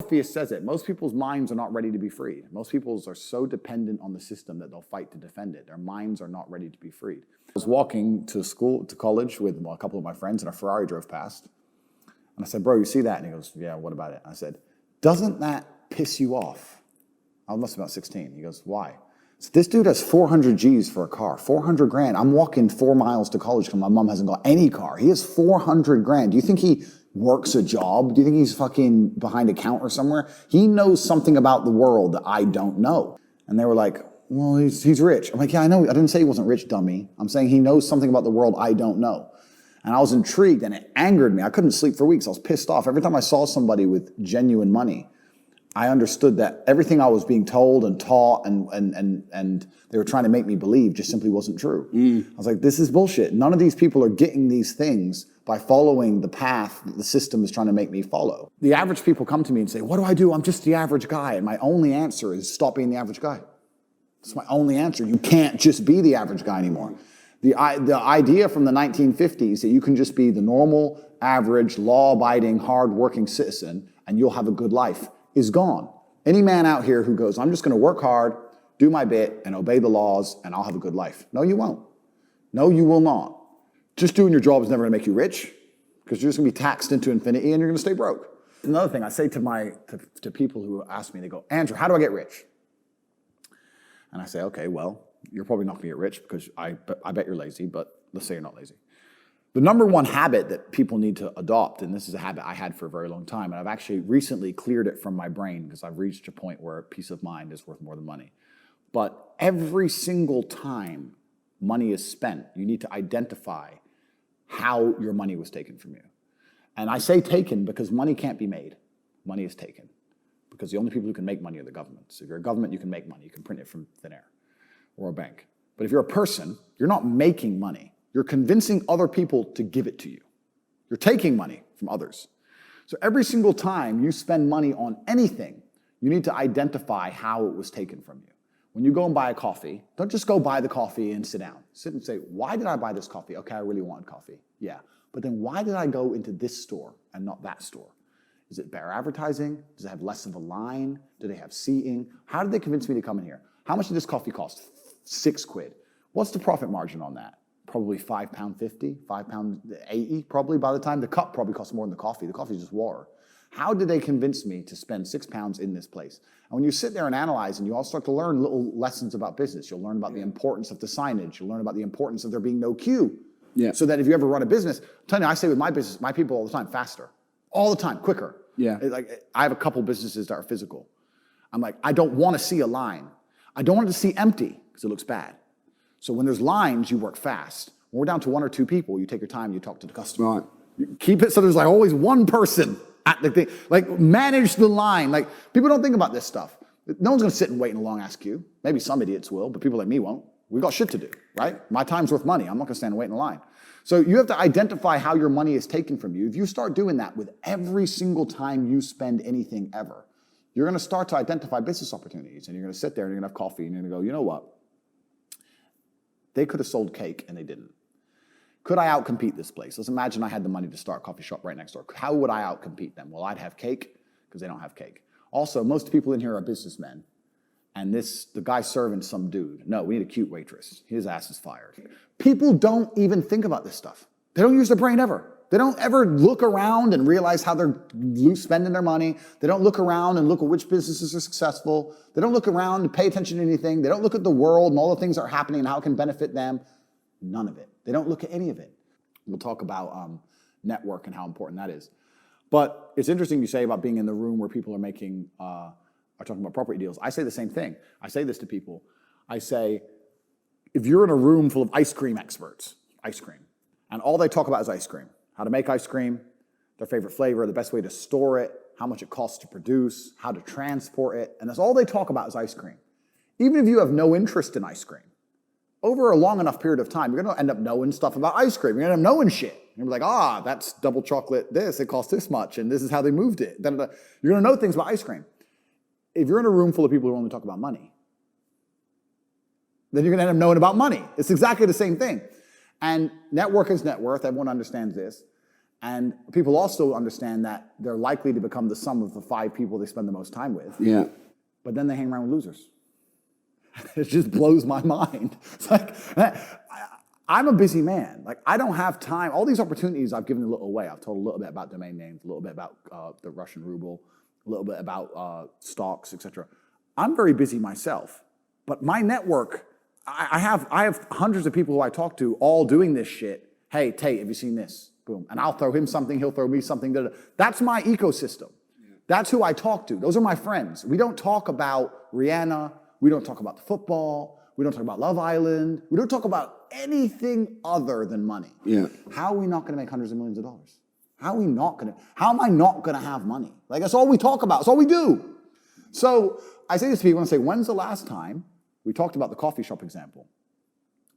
Morpheus says it. Most people's minds are not ready to be freed. Most people are so dependent on the system that they'll fight to defend it. Their minds are not ready to be freed. I was walking to college with a couple of my friends, and a Ferrari drove past. And I said, bro, you see that? And he goes, yeah, what about it? I said, doesn't that piss you off? I must have been about 16. He goes, why? So this dude has 400 G's for a car, 400 grand. I'm walking 4 miles to college because my mom hasn't got any car. He has 400 grand. Do you think he works a job? Do you think he's fucking behind a counter somewhere? He knows something about the world that I don't know. And they were like, well, he's rich. I'm like, yeah, I know. I didn't say he wasn't rich, dummy. I'm saying he knows something about the world I don't know. And I was intrigued, and it angered me. I couldn't sleep for weeks. I was pissed off. Every time I saw somebody with genuine money, I understood that everything I was being told and taught and they were trying to make me believe just simply wasn't true. I was like, this is bullshit. None of these people are getting these things by following the path that the system is trying to make me follow. The average people come to me and say, what do I do? I'm just the average guy. And my only answer is stop being the average guy. That's my only answer. You can't just be the average guy anymore. The idea from the 1950s that you can just be the normal, average, law-abiding, hard-working citizen and you'll have a good life is gone. Any man out here who goes, I'm just going to work hard, do my bit, and obey the laws, and I'll have a good life. No, you won't. No, you will not. Just doing your job is never going to make you rich because you're just going to be taxed into infinity and you're going to stay broke. Another thing I say to people who ask me, they go, Andrew, how do I get rich? And I say, okay, well, you're probably not going to get rich because I bet you're lazy, but let's say you're not lazy. The number one habit that people need to adopt, and this is a habit I had for a very long time, and I've actually recently cleared it from my brain because I've reached a point where peace of mind is worth more than money. But every single time money is spent, you need to identify how your money was taken from you. And I say taken because money can't be made. Money is taken. Because the only people who can make money are the government. So if you're a government, you can make money. You can print it from thin air or a bank. But if you're a person, you're not making money. You're convincing other people to give it to you. You're taking money from others. So every single time you spend money on anything, you need to identify how it was taken from you. When you go and buy a coffee, don't just go buy the coffee and sit down. Sit and say, why did I buy this coffee? Okay, I really wanted coffee. Yeah. But then why did I go into this store and not that store? Is it better advertising? Does it have less of a line? Do they have seating? How did they convince me to come in here? How much did this coffee cost? 6 quid. What's the profit margin on that? Probably £5.50, £5.80, probably by the time the cup probably costs more than the coffee. The coffee is just water. How did they convince me to spend £6 in this place? And when you sit there and analyze and you all start to learn little lessons about business, you'll learn about the importance of the signage. You'll learn about the importance of there being no queue. Yeah. So that if you ever run a business, I'm telling you, I say with my business, my people all the time, faster. All the time, quicker. Yeah. Like I have a couple businesses that are physical. I'm like, I don't want to see a line. I don't want it to see empty because it looks bad. So when there's lines, you work fast. When we're down to 1 or 2 people, you take your time, you talk to the customer. Right. You keep it so there's like always one person at the thing. Like manage the line. Like people don't think about this stuff. No one's going to sit and wait in a long ass queue. Maybe some idiots will, but people like me won't. We got shit to do, right? My time's worth money. I'm not going to stand and wait in a line. So you have to identify how your money is taken from you. If you start doing that with every single time you spend anything ever, you're going to start to identify business opportunities, and you're going to sit there and you're going to have coffee and you're going to go, you know what? They could have sold cake and they didn't. Could I outcompete this place? Let's imagine I had the money to start a coffee shop right next door. How would I outcompete them? Well, I'd have cake because they don't have cake. Also, most people in here are businessmen. And the guy serving some dude. No, we need a cute waitress. His ass is fired. People don't even think about this stuff. They don't use their brain ever. They don't ever look around and realize how they're spending their money. They don't look around and look at which businesses are successful. They don't look around and pay attention to anything. They don't look at the world and all the things that are happening and how it can benefit them. None of it. They don't look at any of it. We'll talk about network and how important that is. But it's interesting you say about being in the room where people are making, are talking about property deals. I say the same thing. I say this to people. I say, if you're in a room full of ice cream experts, ice cream, and all they talk about is ice cream, how to make ice cream, their favorite flavor, the best way to store it, how much it costs to produce, how to transport it, and that's all they talk about is ice cream. Even if you have no interest in ice cream, over a long enough period of time, you're going to end up knowing stuff about ice cream. You're going to end up knowing shit. You're like, that's double chocolate this, it costs this much, and this is how they moved it. You're going to know things about ice cream. If you're in a room full of people who only talk about money, then you're going to end up knowing about money. It's exactly the same thing. And network is net worth. Everyone understands this. And people also understand that they're likely to become the sum of the 5 people they spend the most time with. Yeah. But then they hang around with losers. It just blows my mind. It's like, I'm a busy man. Like, I don't have time. All these opportunities I've given a little away. I've told a little bit about domain names, a little bit about the Russian ruble, a little bit about stocks, etc. I'm very busy myself. But my network, I have hundreds of people who I talk to all doing this shit. Hey, Tate, have you seen this? Boom. And I'll throw him something, he'll throw me something. Da, da. That's my ecosystem. Yeah. That's who I talk to. Those are my friends. We don't talk about Rihanna. We don't talk about the football. We don't talk about Love Island. We don't talk about anything other than money. Yeah. How are we not going to make hundreds of millions of dollars? How are we not going to? How am I not going to have money? Like, that's all we talk about. That's all we do. So I say this to people and I say, when's the last time, we talked about the coffee shop example.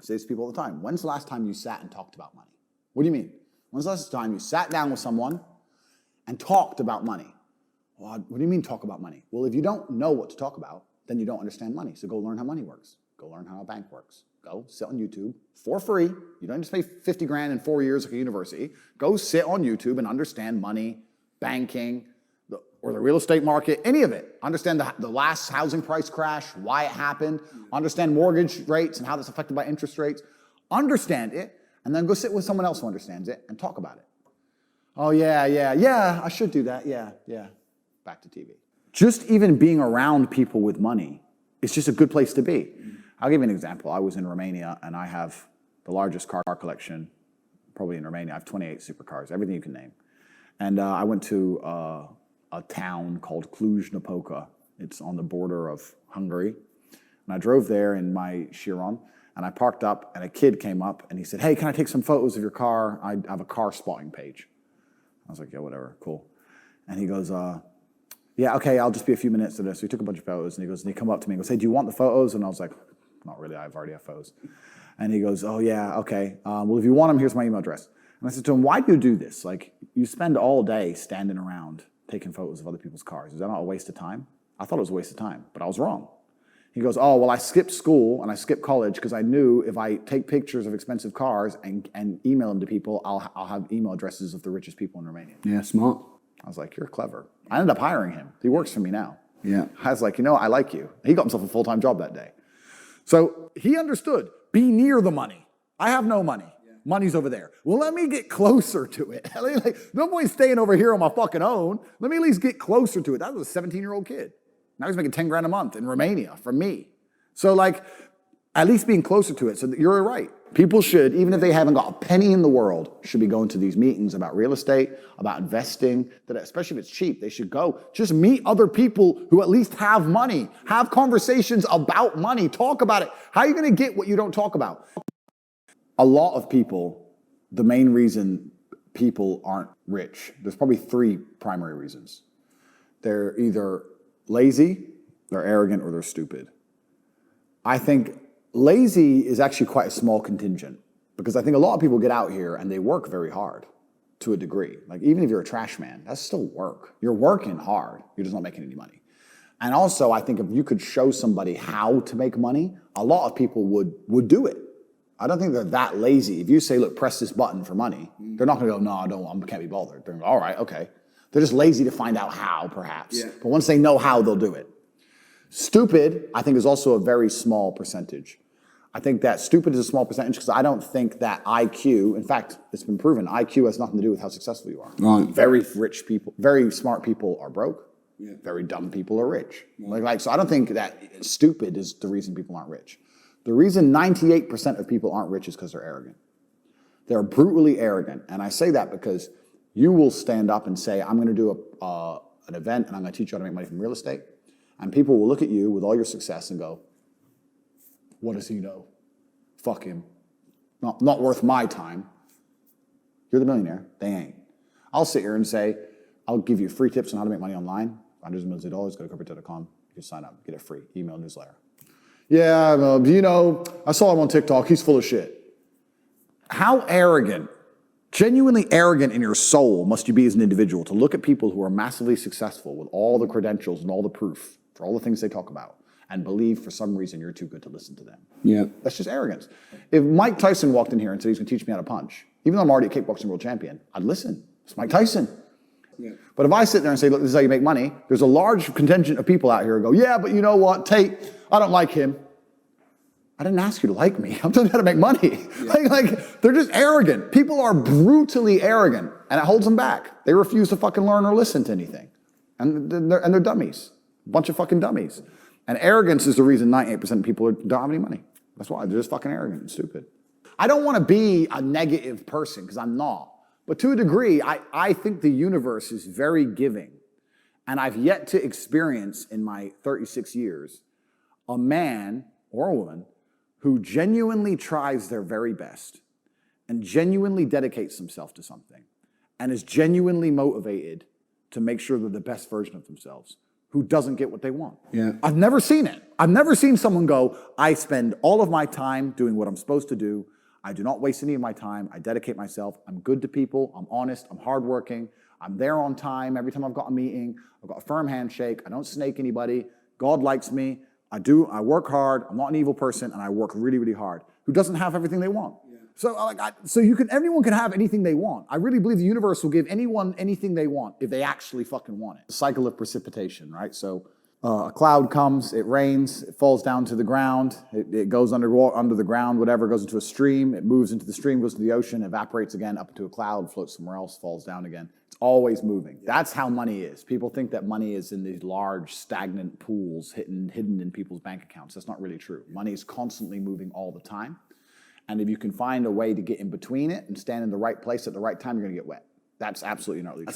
I say this to people all the time. When's the last time you sat and talked about money? What do you mean? When's the last time you sat down with someone and talked about money? Well, what do you mean talk about money? Well, if you don't know what to talk about, then you don't understand money. So go learn how money works. Go learn how a bank works. Go sit on YouTube for free. You don't just pay 50 grand in 4 years like a university. Go sit on YouTube and understand money, banking, or the real estate market, any of it. Understand the last housing price crash, why it happened. Understand mortgage rates and how that's affected by interest rates. Understand it. And then go sit with someone else who understands it and talk about it. Oh, yeah, I should do that. Yeah. Back to TV. Just even being around people with money is just a good place to be. I'll give you an example. I was in Romania and I have the largest car collection probably in Romania. I have 28 supercars, everything you can name. And I went to a town called Cluj-Napoca. It's on the border of Hungary. And I drove there in my Chiron. And I parked up, and a kid came up, and he said, hey, can I take some photos of your car? I have a car spotting page. I was like, yeah, whatever, cool. And he goes, yeah, okay, I'll just be a few minutes to this. So he took a bunch of photos, and he come up to me and goes, hey, do you want the photos? And I was like, not really, I've already have photos. And he goes, oh, yeah, okay. Well, if you want them, here's my email address. And I said to him, why do you do this? Like, you spend all day standing around taking photos of other people's cars. Is that not a waste of time? I thought it was a waste of time, but I was wrong. He goes, oh, well, I skipped school and I skipped college because I knew if I take pictures of expensive cars and email them to people, I'll have email addresses of the richest people in Romania. Yeah, smart. I was like, you're clever. I ended up hiring him. He works for me now. Yeah. I was like, you know, I like you. He got himself a full-time job that day. So he understood, be near the money. I have no money. Yeah. Money's over there. Well, let me get closer to it. Like, no point staying over here on my fucking own. Let me at least get closer to it. That was a 17-year-old kid. Now he's making 10 grand a month in Romania from me. So like, at least being closer to it. So you're right. People should, even if they haven't got a penny in the world, should be going to these meetings about real estate, about investing, that especially if it's cheap, they should go. Just meet other people who at least have money. Have conversations about money. Talk about it. How are you going to get what you don't talk about? A lot of people, the main reason people aren't rich, there's probably 3 primary reasons. They're either lazy, they're arrogant, or they're stupid. I think lazy is actually quite a small contingent because I think a lot of people get out here and they work very hard to a degree. Like even if you're a trash man, that's still work. You're working hard, you're just not making any money. And also I think if you could show somebody how to make money, a lot of people would do it. I don't think they're that lazy. If you say, look, press this button for money, they're not gonna go, no, I can't be bothered. They're gonna go, all right, okay. They're just lazy to find out how, perhaps. Yeah. But once they know how, they'll do it. Stupid, I think, is also a very small percentage. I think that stupid is a small percentage because I don't think that IQ, in fact, it's been proven, IQ has nothing to do with how successful you are. Right. Very rich people, very smart people are broke. Yeah. Very dumb people are rich. Yeah. So I don't think that stupid is the reason people aren't rich. The reason 98% of people aren't rich is because they're arrogant. They're brutally arrogant. And I say that because you will stand up and say, I'm going to do an event and I'm going to teach you how to make money from real estate. And people will look at you with all your success and go, what does he know? Fuck him. Not worth my time. You're the millionaire. They ain't. I'll sit here and say, I'll give you free tips on how to make money online. Hundreds of millions of dollars. Go to corporate.com. You can sign up. Get it free. Email newsletter. Yeah, I saw him on TikTok. He's full of shit. How arrogant, genuinely arrogant in your soul must you be as an individual to look at people who are massively successful with all the credentials and all the proof for all the things they talk about and believe for some reason you're too good to listen to them. Yeah. That's just arrogance. If Mike Tyson walked in here and said he's going to teach me how to punch, even though I'm already a kickboxing world champion, I'd listen. It's Mike Tyson. Yeah. But if I sit there and say, look, this is how you make money, there's a large contingent of people out here who go, yeah, but you know what, Tate, I don't like him. I didn't ask you to like me. I'm telling you how to make money. Yeah. Like, they're just arrogant. People are brutally arrogant, and it holds them back. They refuse to fucking learn or listen to anything. And they're dummies. A bunch of fucking dummies. And arrogance is the reason 98% of people don't have any money. That's why. They're just fucking arrogant and stupid. I don't want to be a negative person, because I'm not. But to a degree, I think the universe is very giving. And I've yet to experience in my 36 years a man or a woman who genuinely tries their very best and genuinely dedicates themselves to something and is genuinely motivated to make sure they're the best version of themselves, who doesn't get what they want. Yeah. I've never seen it. I've never seen someone go, I spend all of my time doing what I'm supposed to do. I do not waste any of my time. I dedicate myself. I'm good to people. I'm honest. I'm hardworking. I'm there on time. Every time I've got a meeting, I've got a firm handshake. I don't snake anybody. God likes me. I work hard. I'm not an evil person, and I work really, really hard. Who doesn't have everything they want? Yeah. So everyone can have anything they want. I really believe the universe will give anyone anything they want if they actually fucking want it. The cycle of precipitation, right? So a cloud comes, it rains, it falls down to the ground, it goes under the ground, whatever, goes into a stream, it moves into the stream, goes to the ocean, evaporates again, up into a cloud, floats somewhere else, falls down again. It's always moving. That's how money is. People think that money is in these large, stagnant pools hidden in people's bank accounts. That's not really true. Money is constantly moving all the time. And if you can find a way to get in between it and stand in the right place at the right time, you're going to get wet. That's absolutely not really true.